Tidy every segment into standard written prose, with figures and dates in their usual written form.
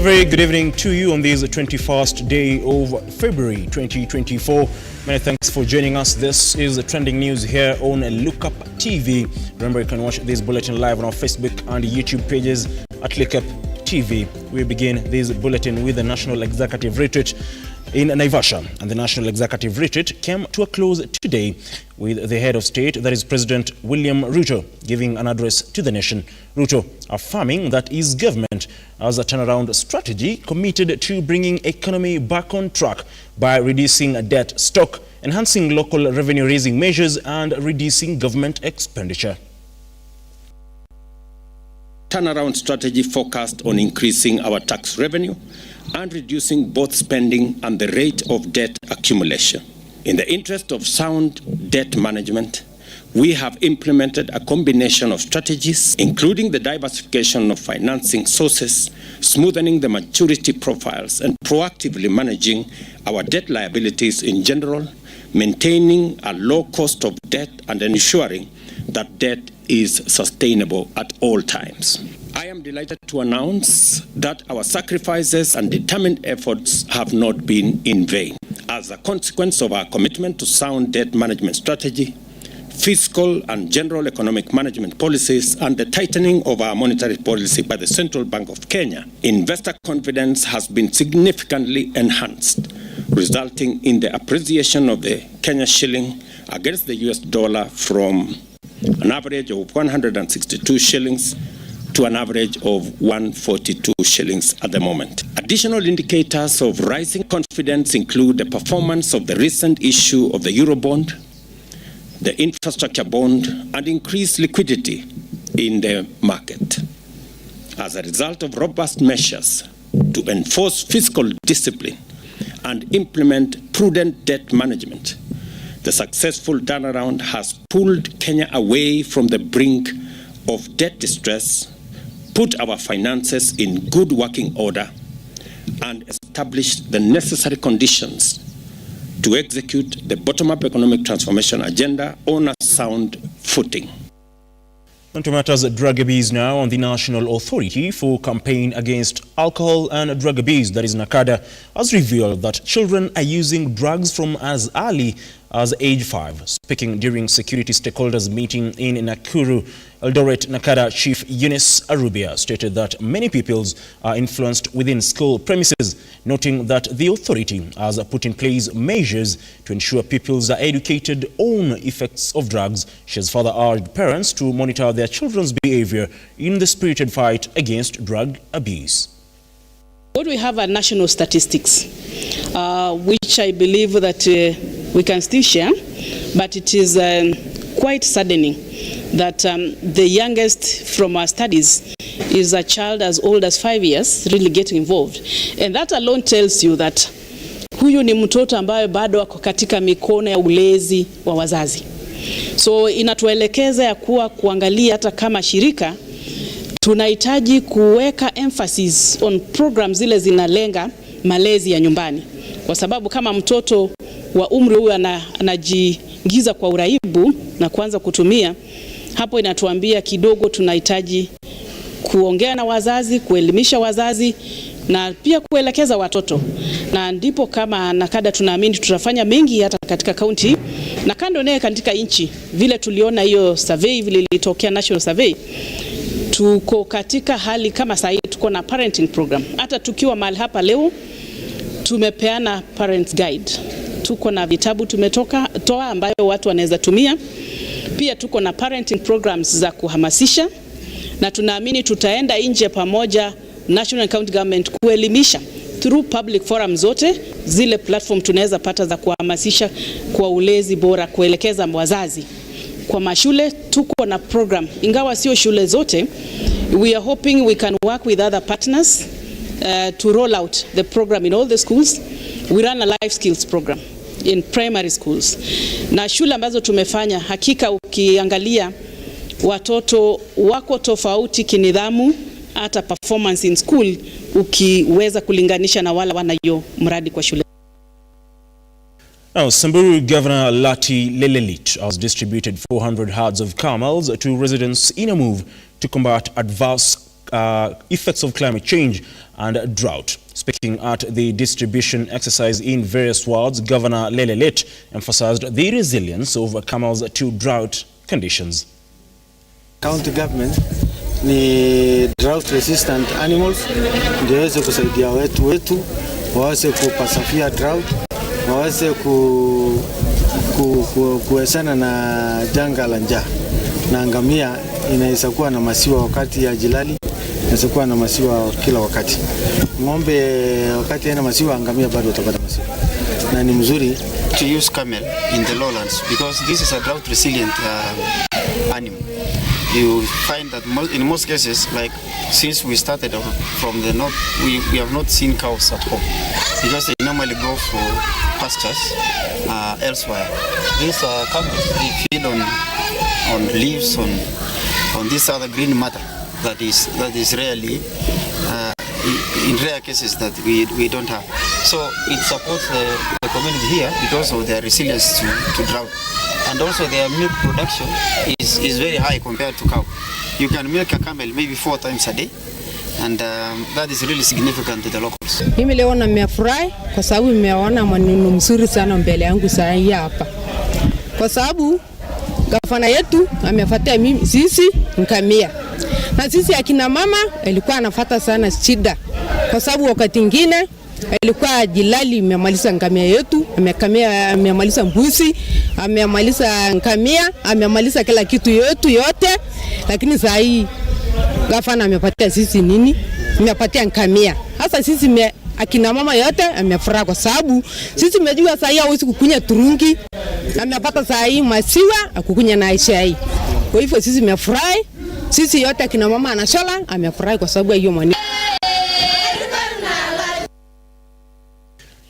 very good evening to you on this 21st day of February 2024. Many thanks for joining us. This is the trending news here on Lookuptv. Remember, you can watch this bulletin live on our Facebook and YouTube pages at Lookuptv. We begin this bulletin with the National Executive Retreat in Naivasha, and the National Executive Retreat came to a close today with the head of state, that is President William Ruto, giving an address to the nation. Ruto affirming that his government has a turnaround strategy committed to bringing economy back on track by reducing debt stock, enhancing local revenue-raising measures and reducing government expenditure. Turnaround strategy focused on increasing our tax revenue and reducing both spending and the rate of debt accumulation. In the interest of sound debt management, we have implemented a combination of strategies, including the diversification of financing sources, smoothing the maturity profiles, and proactively managing our debt liabilities in general, maintaining a low cost of debt and ensuring that debt is sustainable at all times. I am delighted to announce that our sacrifices and determined efforts have not been in vain. As a consequence of our commitment to sound debt management strategy, fiscal and general economic management policies, and the tightening of our monetary policy by the Central Bank of Kenya, investor confidence has been significantly enhanced, resulting in the appreciation of the Kenya shilling against the US dollar from an average of 162 shillings to an average of 142 shillings at the moment. Additional indicators of rising confidence include the performance of the recent issue of the Eurobond, the infrastructure bond, and increased liquidity in the market. As a result of robust measures to enforce fiscal discipline and implement prudent debt management, the successful turnaround has pulled Kenya away from the brink of debt distress, put our finances in good working order, and established the necessary conditions to execute the bottom-up economic transformation agenda on a sound footing. On to matters of drug abuse now. On the National Authority for Campaign Against Alcohol and Drug Abuse, that is NACADA, has revealed that children are using drugs from as early as age 5. Speaking during security stakeholders meeting in Nakuru, Eldoret NACADA Chief Eunice Arubia stated that many pupils are influenced within school premises, noting that the authority has put in place measures to ensure pupils are educated on effects of drugs. She has further urged parents to monitor their children's behavior in the spirited fight against drug abuse. What we have are national statistics, which I believe that we can still share, but it is quite saddening that the youngest from our studies is a child as old as 5 years really getting involved. And that alone tells you that huyu ni mtoto ambaye bado ako katika mikono ya ulezi wa wazazi. So inatuelekeza ya kuangalia hata kama shirika tunahitaji kuweka emphasis on programs zile zinalenga malezi ya nyumbani, kwa sababu kama mtoto wa umri huyu anajiingiza kwa uraibu na kuanza kutumia, hapo inatuambia kidogo tunahitaji kuongea na wazazi, kuelimisha wazazi na pia kuelekeza watoto. Na ndipo kama NACADA tunaamini tutafanya mengi hata katika kaunti na kando naye katika nchi. Vile tuliona hiyo survey vile ilitokea national survey, tuko katika hali kama sasa tuko na parenting program. Hata tukiwa mahali hapa leo tumepeana parent guide. Tuko na vitabu toa ambayo watu wanaweza tumia. Pia tuko na parenting programs za kuhamasisha, na tunaamini tutaenda nje pamoja national and county government kuelimisha through public forums zote, zile platform tunaweza pata za kuhamasisha kwa ulezi bora, kuelekeza wazazi. Kwa mashule tuko na program, ingawa sio shule zote. We are hoping we can work with other partners to roll out the program in all the schools. We run a life skills program in primary schools. Na shule ambazo tumefanya, hakika ukiangalia watoto wako tofauti kinidhamu, hata performance in school ukiweza kulinganisha na wala wanayo mradi kwa shule. Now, Samburu Governor Lati Lelelit has distributed 400 herds of camels to residents in a move to combat adverse effects of climate change and drought. Speaking at the distribution exercise in various wards, Governor Lelelet emphasized the resilience of camels to drought conditions. County government ni drought resistant animals ndio waweze kusaidia wetu waweze kupasafia drought, waweze kuwezana na janga la njaa. Na ngamia inaweza kuwa na masiwa wakati ya jilali, inaweza kuwa na masiwa kila wakati. Ng'ombe wakati yana masiwa, ngamia bado utapata masiwa. Na ni mzuri to use camel in the lowlands because this is a drought resilient animal. You find that in most cases, like since we started from the north, we have not seen cows at home because they normally go for pastures elsewhere. These camels, they feed on leaves, on this other green matter that is rarely in rare cases that we don't have. So it supports the community here because of their resilience to drought. And also their milk production is very high compared to cow. You can milk a camel maybe 4 times a day, and that is really significant to the locals. Mimi leo nimefurahi kwa sababu nimeona maneno mzuri sana mbele yangu sasa hapa. Kwa sababu gavana yetu amefuatia sisi ngamia. Na sisi akina mama alikuwa anafuata sana shida. Kwa sababu wakati mwingine alikuwa jilali amemaliza ngamia yetu, amemaliza mbuzi, amemaliza ngamia, amemaliza kila kitu yote, lakini sasa hii gavana amepatia sisi nini? Amepatia ngamia. Sasa sisi akina mama yote amefurahi kwa sababu sisi tumejua sasa hii hawezi kukunya turungi. Amepata sasa hii maziwa akukunya na chai. Kwa hivyo sisi tumefurahi. Sisi yote akina mama anashala amefurahi kwa sababu hiyo mani.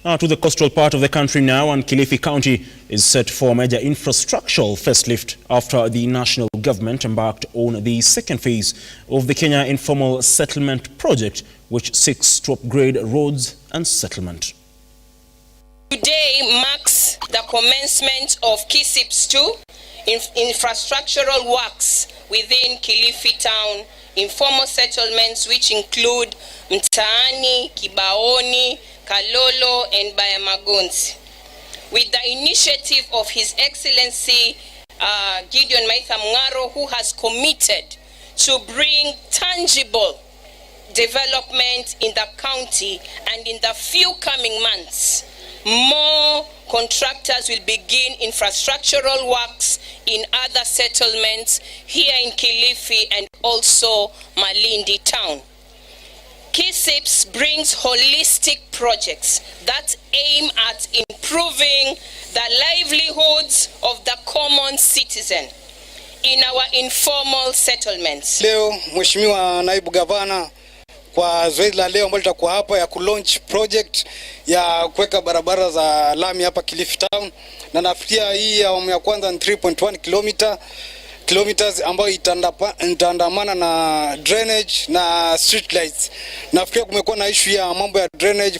Now to the coastal part of the country now, and Kilifi County is set for a major infrastructural facelift after the national government embarked on the second phase of the Kenya Informal Settlement Project, which seeks to upgrade roads and settlement. Today marks the commencement of KISIPS 2 infrastructural works within Kilifi Town informal settlements, which include Mtaani, Kibaoni, Kalolo and Bayamagonzi. With the initiative of His Excellency Gideon Maitha Mungaro, who has committed to bring tangible development in the county, and in the few coming months, more contractors will begin infrastructural works in other settlements here in Kilifi and also Malindi town. KISIPS brings holistic projects that aim at improving the livelihoods of the common citizen in our informal settlements. Leo Mheshimiwa Naibu Gavana, kwa zoezi la leo ambalo litakuwa hapa ya kulaunch project ya kuweka barabara za lami hapa Kilifi Town, na nafikia hii awamu ya kwanza ni 3.1 kilometers ambayo itaandamana na drainage na street lights. Nafikia kumekuwa na issue ya mambo ya drainage,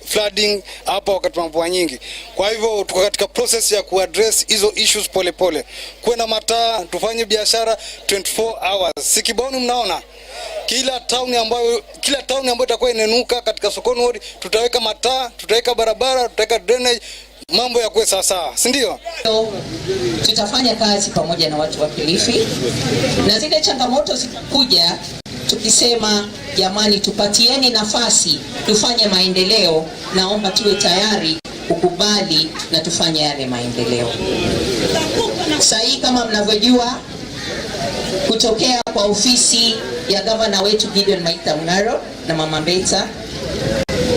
flooding hapa wakati wa mvua nyingi. Kwa hivyo tuko katika process ya kuaddress hizo issues polepole. Kwenda mataa, tufanye biashara 24 hours. Sikiboni mnaona kila town ambayo itakuwa inenuka katika Sokoni Ward, tutaweka mataa, tutaweka barabara, tutaweka drainage, mambo ya kuwe sawa, si ndio? Tutafanya kazi pamoja na watu wa Kilifi, na zile changamoto zikuja tukisema jamani, tupatieni nafasi tufanye maendeleo, naomba tuwe tayari kukubali na tufanye yale maendeleo. Sasa kama mnavyojua, kutokea kwa ofisi ya gavana wetu Gideon Maitha Mungaro na Mama Mbeta,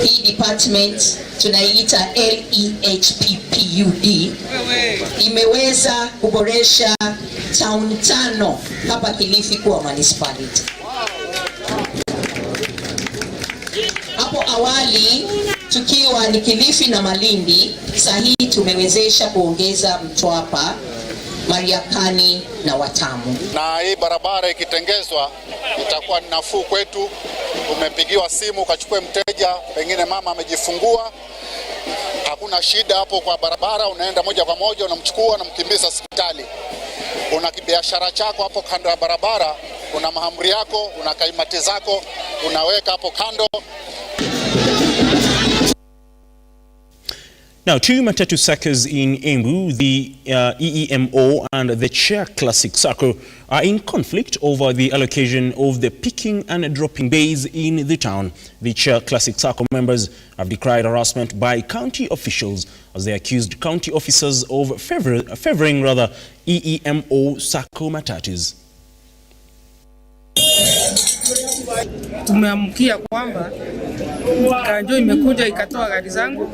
hii department tunaiita LEHPPUD imeweza kuboresha town 5 hapa Kilifi kuwa municipality. Hapo awali tukiwa ni Kilifi na Malindi, sasa hii tumewezesha kuongeza Mtwapa, Mariakani na Watamu. Na hii barabara ikitengezwa itakuwa nafuu kwetu. Umepigiwa simu ukachukue mteja, pengine mama amejifungua, hakuna shida hapo kwa barabara, unaenda moja kwa moja unamchukua na mkimbiza hospitali. Una kibiashara chako hapo kando ya barabara, una mahamri yako, una kaimati zako, unaweka hapo kando. Now, two Matatu Saccos in Embu, the EEMO and the Chair Classic Sacco, are in conflict over the allocation of the picking and dropping bays in the town. The Chair Classic Sacco members have decried harassment by county officials as they accused county officers of favoring EEMO Sacco Matatus. Tumeamkia kwamba kanjo imekuja ikatoa gari zangu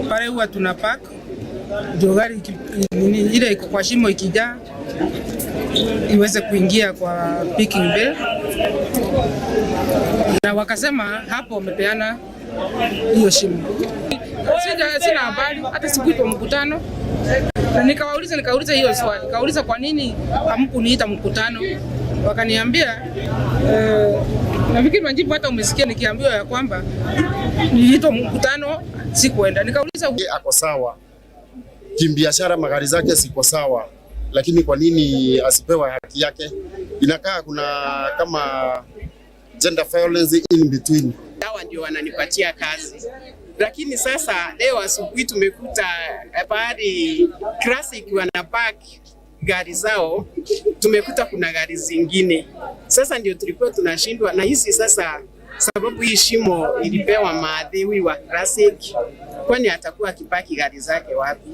pale, huwa tunapark ndio gari ile iko kwa shimo ikijaa iweze kuingia kwa picking bay, na wakasema hapo wamepeana hiyo shimo. Sina habari, hata sikuitwa mkutano, na nikauliza hiyo swali, nikauliza kwa nini hamkuniita mkutano, wakaniambia nafikiri majibu hata umesikia nikiambiwa ya kwamba niliitwa mkutano sikuenda. Nikauliza ako sawa kimbiashara, magari zake siko sawa, lakini kwa nini asipewe haki yake? Inakaa kuna kama gender violence in between. Hawa ndio wananipatia kazi, lakini sasa leo asubuhi tumekuta baadhi Classic wanapark gari zao, tumekuta kuna gari zingine. Sasa ndio tulikuwa tunashindwa na hizi sasa, sababu hii shimo ilipewa maadhiwi wa Classic, kwani atakuwa akipaki gari zake wapi?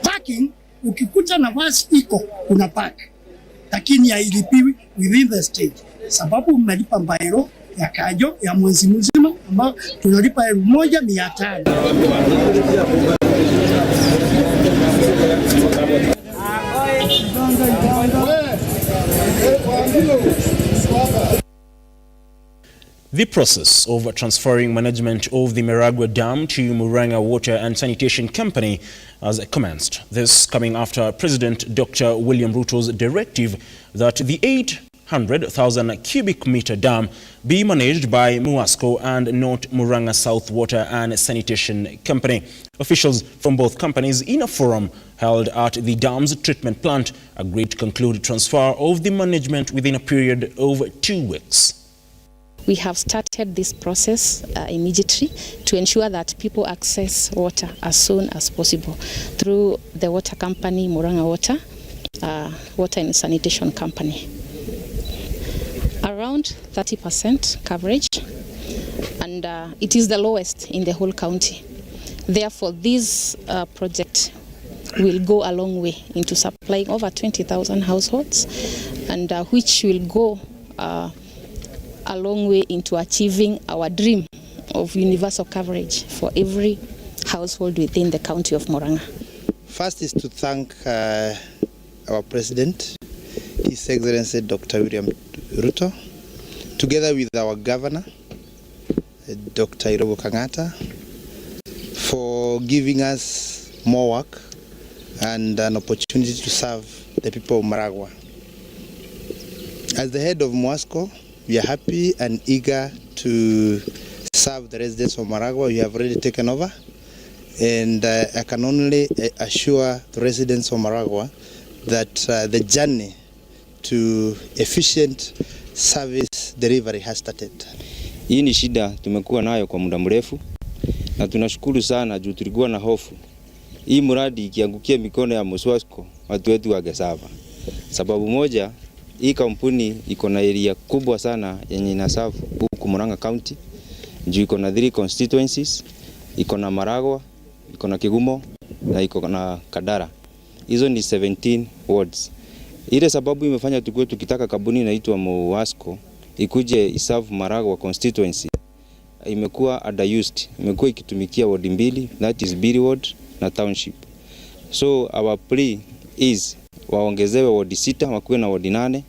Parking, ukikuta nafasi iko una park, lakini hailipiwi within the state, sababu umelipa mbairo ya kajo ya mwezi mzima ambao tunalipa 1,500. The process of transferring management of the Maragua Dam to Murang'a Water and Sanitation Company has commenced. This coming after President Dr. William Ruto's directive that the 800,000 cubic meter dam be managed by MUASCO and not Murang'a South Water and Sanitation Company. Officials from both companies in a forum held at the dam's treatment plant agreed to conclude transfer of the management within a period of 2 weeks. We have started this process immediately to ensure that people access water as soon as possible through the water company, Murang'a Water, Water and Sanitation Company. Around 30% coverage, and it is the lowest in the whole county. Therefore, this project will go a long way into supplying over 20,000 households, and which will go a long way into achieving our dream of universal coverage for every household within the county of Murang'a. First is to thank our President, His Excellency Dr. William Ruto, together with our Governor, Dr. Irobo Kangata, for giving us more work and an opportunity to serve the people of Maragua. As the head of MUASCO, we are happy and eager to serve the residents of Maragua. We have already taken over, and I can only assure the residents of Maragua that the journey to efficient service delivery has started. Hii ni shida tumekuwa nayo kwa muda mrefu, na tunashukuru sana juu tulikuwa na hofu hii mradi ikiangukia mikono ya MUASCO watu wetu wangesava. Sababu moja, hii kampuni iko na area kubwa sana yenye inasafu huku Murang'a County. Juu iko na 3 constituencies, iko na Maragua, iko na Kigumo na iko na Kadara. Hizo ni 17 wards. Ile sababu imefanya tukue tukitaka kampuni inaitwa MUASCO ikuje iserve Maragua constituency imekuwa underused. Imekuwa ikitumikia ward 2, that is Biri ward na township. So our plea is waongezewe ward 6 wakuwe na ward 8,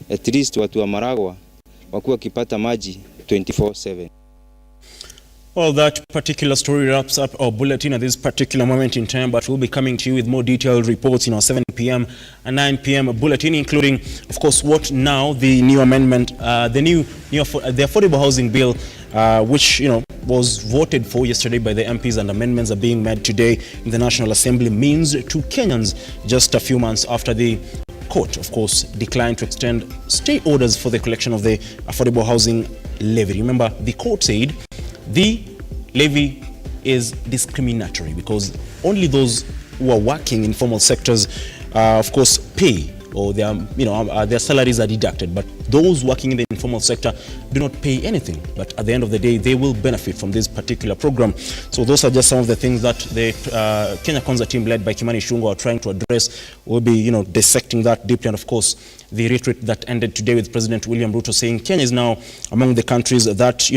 at least watu wa Maragua wakuwa kipata maji 24/7. Well, that particular story wraps up our bulletin at this particular moment in time, but we'll be coming to you with more detailed reports in our 7 p.m. and 9 p.m. bulletin, including, of course, what now the new amendment, the affordable housing bill, which was voted for yesterday by the MPs, and amendments are being made today in the National Assembly, means to Kenyans just a few months after the court, of course, declined to extend stay orders for the collection of the affordable housing levy. Remember, the court said the levy is discriminatory because only those who are working in formal sectors, of course, pay, or their salaries are deducted, but those working in the informal sector do not pay anything. But at the end of the day, they will benefit from this particular program. So those are just some of the things that the Kenya Kwanza team led by Kimani Ichung'wah are trying to address. We'll be dissecting that deeply, and of course the retreat that ended today with President William Ruto saying Kenya is now among the countries that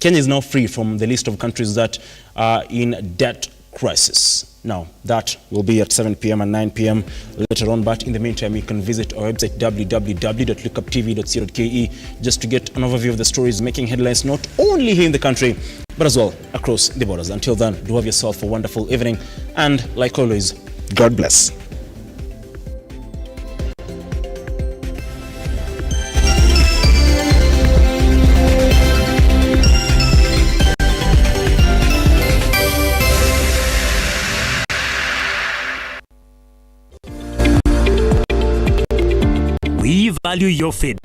Kenya is now free from the list of countries that are in debt crisis. Now, that will be at 7 p.m. and 9 p.m. later on, but in the meantime, you can visit our website www.lookuptv.co.ke just to get an overview of the stories making headlines not only here in the country, but as well across the borders. Until then, do have yourself a wonderful evening, and like always, God bless. We value your feedback.